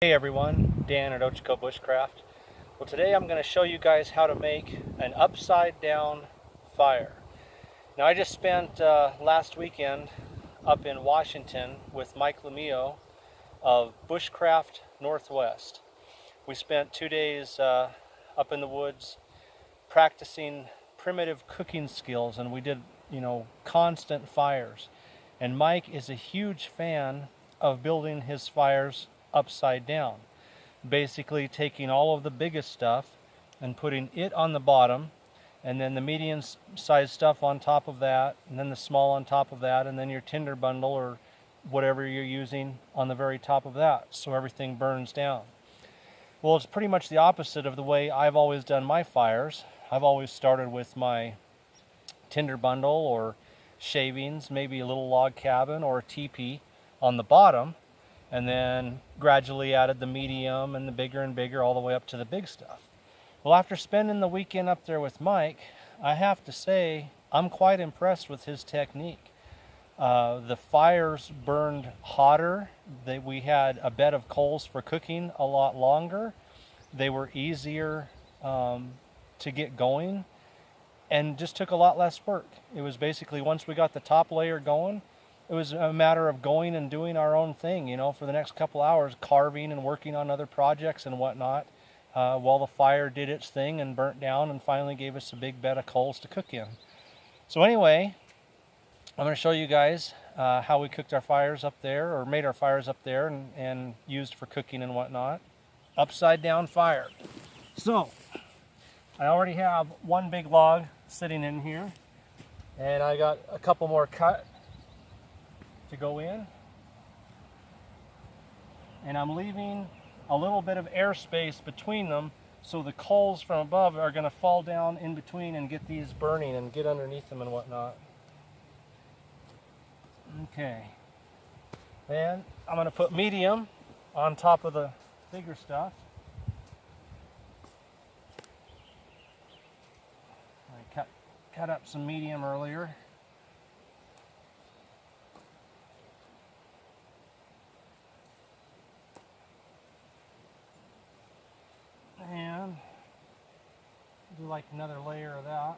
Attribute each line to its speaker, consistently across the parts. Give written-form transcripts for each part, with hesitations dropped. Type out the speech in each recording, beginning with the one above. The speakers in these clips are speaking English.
Speaker 1: Hey everyone, Dan at Ochiko Bushcraft. Well, today I'm going to show you guys how to make an upside down fire. Now, I just spent last weekend up in Washington with Mike Lemieux of Bushcraft Northwest. We spent 2 days up in the woods practicing primitive cooking skills, and we did, constant fires. And Mike is a huge fan of building his fires upside down, basically taking all of the biggest stuff and putting it on the bottom, and then the medium sized stuff on top of that, and then the small on top of that, and then your tinder bundle or whatever you're using on the very top of that, so everything burns down. Well, it's pretty much the opposite of the way I've always done my fires. I've always started with my tinder bundle or shavings, maybe a little log cabin or a teepee on the bottom, and then gradually added the medium and the bigger and bigger all the way up to the big stuff. Well, after spending the weekend up there with Mike, I have to say I'm quite impressed with his technique. The fires burned hotter. We had a bed of coals for cooking a lot longer. They were easier to get going and just took a lot less work. It was basically, once we got the top layer going, it was a matter of going and doing our own thing, for the next couple hours, carving and working on other projects and whatnot, while the fire did its thing and burnt down and finally gave us a big bed of coals to cook in. So anyway, I'm going to show you guys how we cooked our fires up there, or made our fires up there and used for cooking and whatnot. Upside down fire. So I already have one big log sitting in here, and I got a couple more cut to go in, and I'm leaving a little bit of airspace between them so the coals from above are going to fall down in between and get these burning and get underneath them and whatnot. Okay, then I'm going to put medium on top of the bigger stuff. I cut up some medium earlier. And do like another layer of that.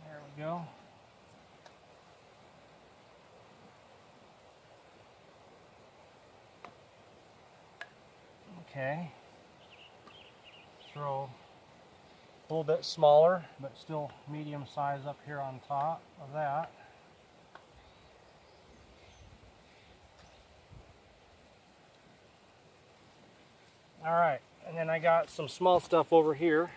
Speaker 1: There we go. Okay. Throw a little bit smaller, but still medium size up here on top of that. All right, and then I got some small stuff over here.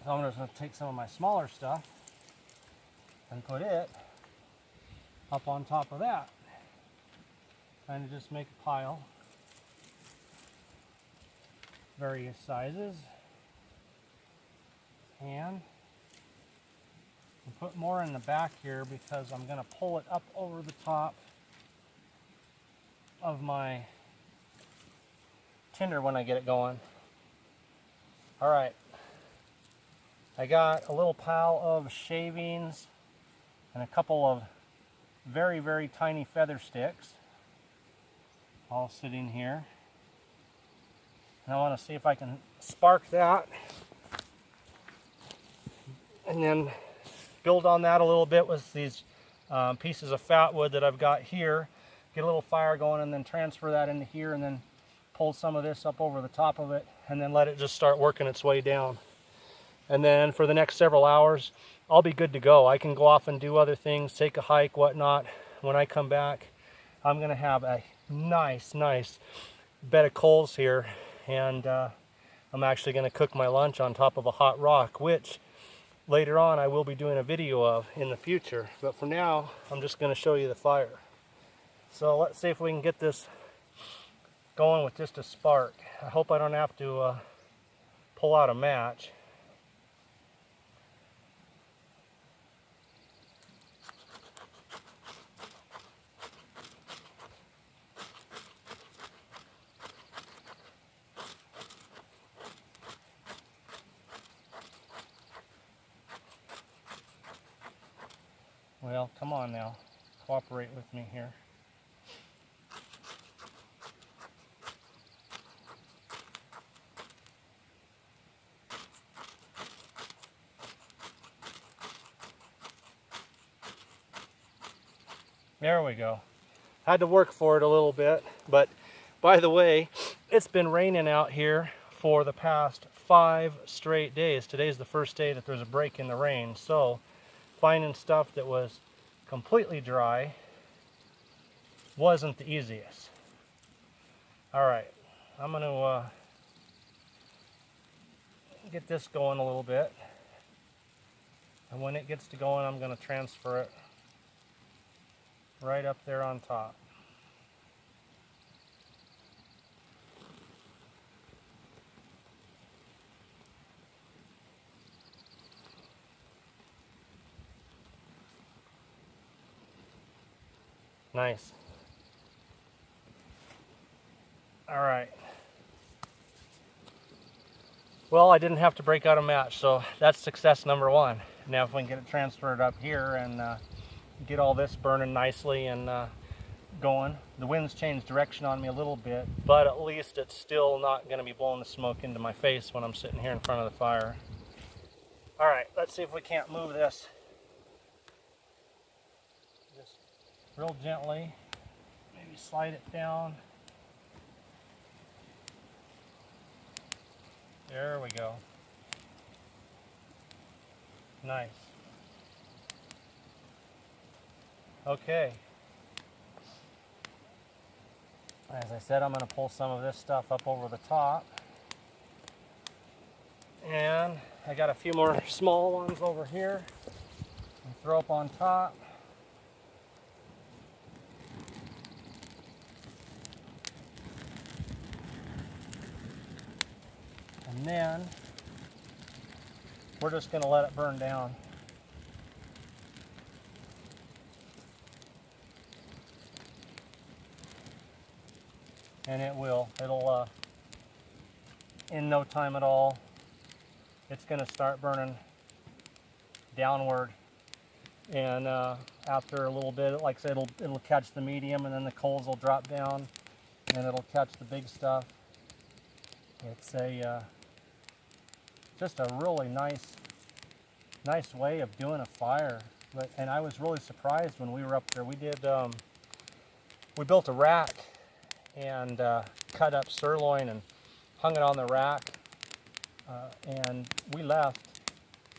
Speaker 1: So I'm just going to take some of my smaller stuff and put it up on top of that. Kind of just make a pile. Various sizes. And put more in the back here because I'm going to pull it up over the top of my tinder when I get it going. All right, I got a little pile of shavings and a couple of very, very tiny feather sticks all sitting here. And I want to see if I can spark that and then build on that a little bit with these pieces of fat wood that I've got here. Get a little fire going and then transfer that into here and then pull some of this up over the top of it and then let it just start working its way down. And then for the next several hours, I'll be good to go. I can go off and do other things, take a hike, whatnot. When I come back, I'm going to have a nice bed of coals here, and I'm actually going to cook my lunch on top of a hot rock, which later on I will be doing a video of in the future. But for now, I'm just going to show you the fire. So let's see if we can get this going with just a spark. I hope I don't have to pull out a match. Well, come on now. Cooperate with me here. There we go. Had to work for it a little bit, but by the way, it's been raining out here for the past 5 straight days. Today's the first day that there's a break in the rain, so finding stuff that was completely dry wasn't the easiest. All right, I'm gonna get this going a little bit, and when it gets to going, I'm gonna transfer it right up there on top. Nice. All right. Well, I didn't have to break out a match, so that's success number 1. Now if we can get it transferred up here and get all this burning nicely and going. The wind's changed direction on me a little bit, but at least it's still not going to be blowing the smoke into my face when I'm sitting here in front of the fire. All right, let's see if we can't move this. Just real gently, maybe slide it down. There we go. Nice. Okay. As I said, I'm going to pull some of this stuff up over the top. And I got a few more small ones over here and throw up on top. And then we're just going to let it burn down. And it will. It'll, in no time at all, it's going to start burning downward. And after a little bit, like I said, it'll catch the medium, and then the coals will drop down, and it'll catch the big stuff. It's a just a really nice way of doing a fire. And I was really surprised when we were up there. We built a rack and cut up sirloin and hung it on the rack, and we left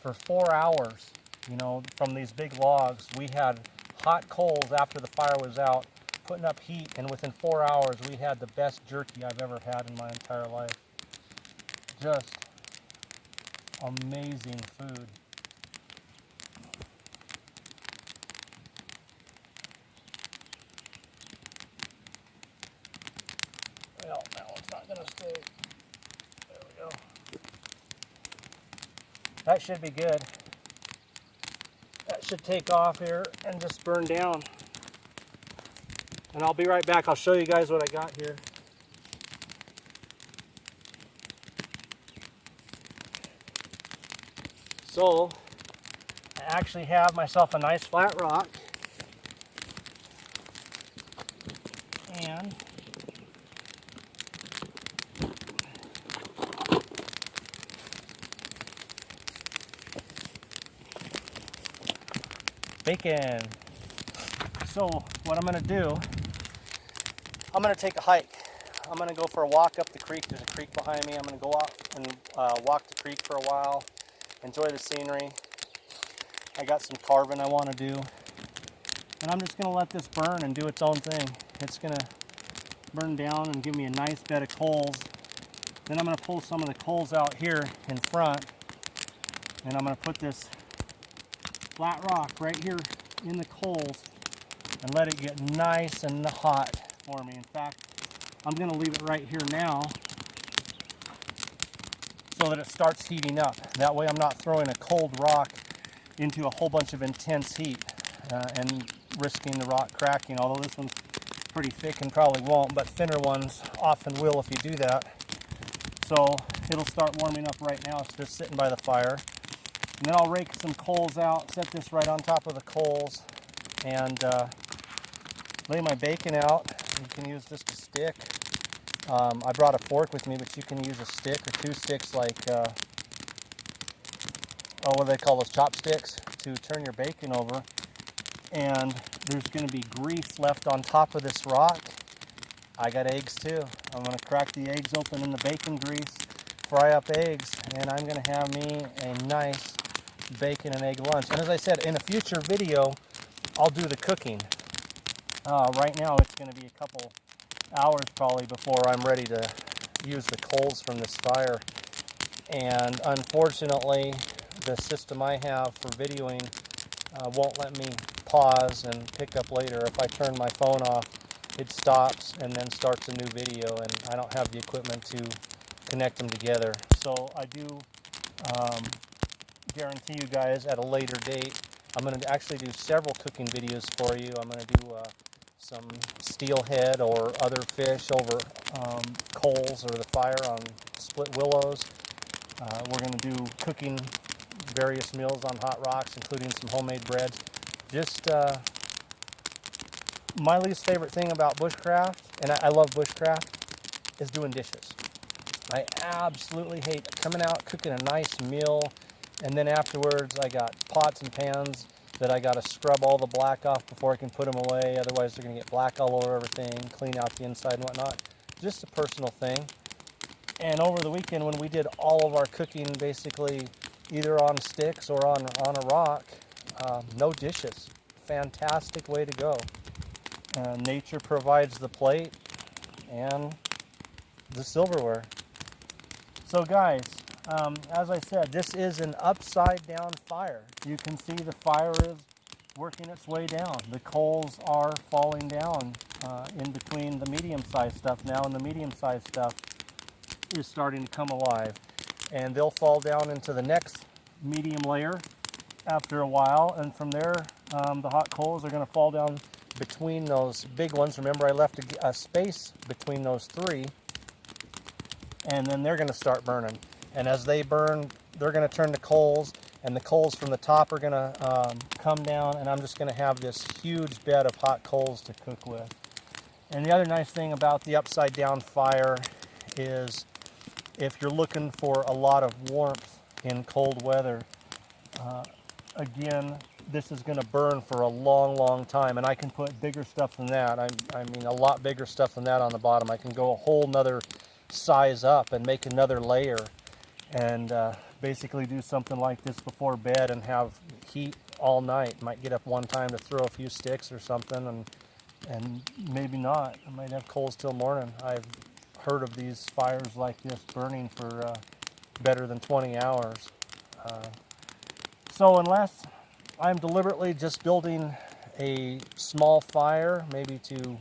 Speaker 1: for 4 hours, you know, from these big logs. We had hot coals after the fire was out, putting up heat, and within 4 hours we had the best jerky I've ever had in my entire life. Just amazing food. Well, that one's not going to stay. There we go. That should be good. That should take off here and just burn down. And I'll be right back. I'll show you guys what I got here. So, I actually have myself a nice flat rock. And bacon. So what I'm going to do, I'm going to take a hike. I'm going to go for a walk up the creek. There's a creek behind me. I'm going to go out and walk the creek for a while, enjoy the scenery. I got some carving I want to do. And I'm just going to let this burn and do its own thing. It's going to burn down and give me a nice bed of coals. Then I'm going to pull some of the coals out here in front, and I'm going to put this flat rock right here in the coals and let it get nice and hot for me. In fact, I'm going to leave it right here now so that it starts heating up. That way I'm not throwing a cold rock into a whole bunch of intense heat and risking the rock cracking, although this one's pretty thick and probably won't, but thinner ones often will if you do that. So it'll start warming up right now. It's just sitting by the fire. And then I'll rake some coals out, set this right on top of the coals, and lay my bacon out. You can use just a stick. I brought a fork with me, but you can use a stick or two sticks, like what do they call those, chopsticks, to turn your bacon over. And there's going to be grease left on top of this rock. I got eggs too. I'm going to crack the eggs open in the bacon grease, fry up eggs, and I'm going to have me a nice bacon and egg lunch. And as I said, in a future video, I'll do the cooking. Right now it's going to be a couple hours probably before I'm ready to use the coals from this fire. And unfortunately, the system I have for videoing won't let me pause and pick up later. If I turn my phone off, it stops and then starts a new video, and I don't have the equipment to connect them together. So I do guarantee you guys at a later date, I'm going to actually do several cooking videos for you. I'm going to do some steelhead or other fish over coals or the fire on split willows. We're going to do cooking various meals on hot rocks, including some homemade breads. Just my least favorite thing about bushcraft, and I love bushcraft, is doing dishes. I absolutely hate coming out, cooking a nice meal, and then afterwards I got pots and pans that I got to scrub all the black off before I can put them away. Otherwise they're going to get black all over everything, clean out the inside and whatnot. Just a personal thing. And over the weekend when we did all of our cooking basically either on sticks or on a rock, no dishes. Fantastic way to go. Nature provides the plate and the silverware. So guys, as I said, this is an upside down fire. You can see the fire is working its way down. The coals are falling down in between the medium-sized stuff now, and the medium-sized stuff is starting to come alive. And they'll fall down into the next medium layer after a while, and from there the hot coals are going to fall down between those big ones. Remember, I left a space between those three, and then they're going to start burning. And as they burn, they're going to turn to coals, and the coals from the top are going to come down, and I'm just going to have this huge bed of hot coals to cook with. And the other nice thing about the upside down fire is if you're looking for a lot of warmth in cold weather, again, this is going to burn for a long time, and I can put bigger stuff than that. I mean a lot bigger stuff than that on the bottom. I can go a whole nother size up and make another layer and basically do something like this before bed and have heat all night. Might get up one time to throw a few sticks or something, and maybe not. I might have coals till morning. I've heard of these fires like this burning for better than 20 hours. So unless I'm deliberately just building a small fire, maybe to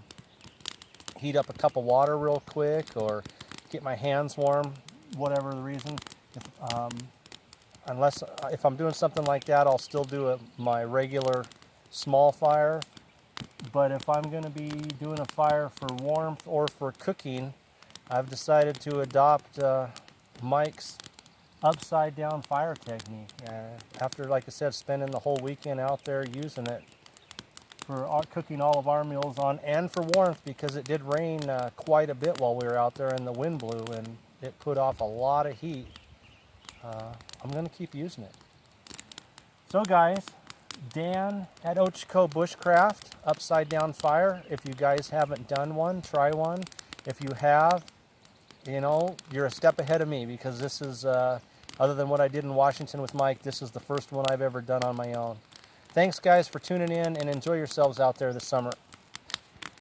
Speaker 1: heat up a cup of water real quick or get my hands warm, whatever the reason, if I'm doing something like that, I'll still do my regular small fire. But if I'm going to be doing a fire for warmth or for cooking, I've decided to adopt Mike's upside down fire technique. After, like I said, spending the whole weekend out there using it for cooking all of our meals on, and for warmth, because it did rain quite a bit while we were out there and the wind blew and it put off a lot of heat. I'm going to keep using it. So guys, Dan at Ochiko Bushcraft upside down fire. If you guys haven't done one, try one. If you have, you know, you're a step ahead of me, because this is, other than what I did in Washington with Mike, this is the first one I've ever done on my own. Thanks guys for tuning in, and enjoy yourselves out there this summer.